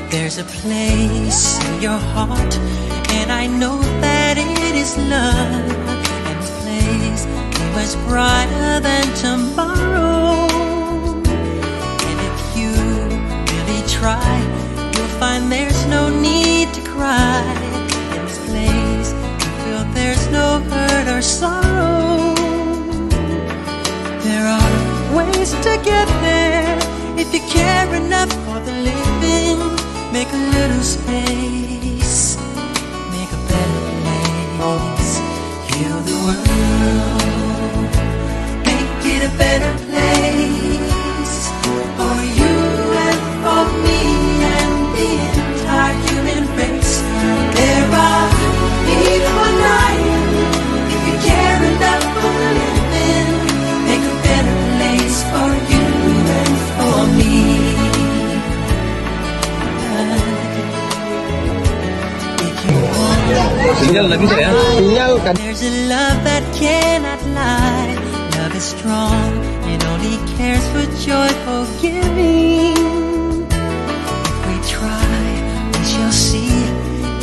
There's a place in your heart, and I know that it is love, and this place is much brighter than tomorrow. And if you really try, you'll find there's no need to cry. In this place, you feel there's no hurt or sorrow. There are ways to get there if you care enough for the living. Make a little space, make a better place. Heal the world, make it a better place for you and for me and the entire human race. There are people dying. If you care enough for the living, make a better place for you and for me. There's a love that cannot lie. Love is strong, it only cares for joyful giving. If we try, we shall see.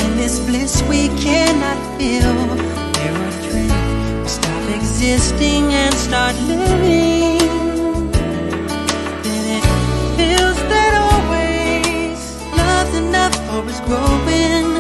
In this bliss we cannot feel. There are dreams, we stop existing and start living. Then it feels that always love's enough for us growing.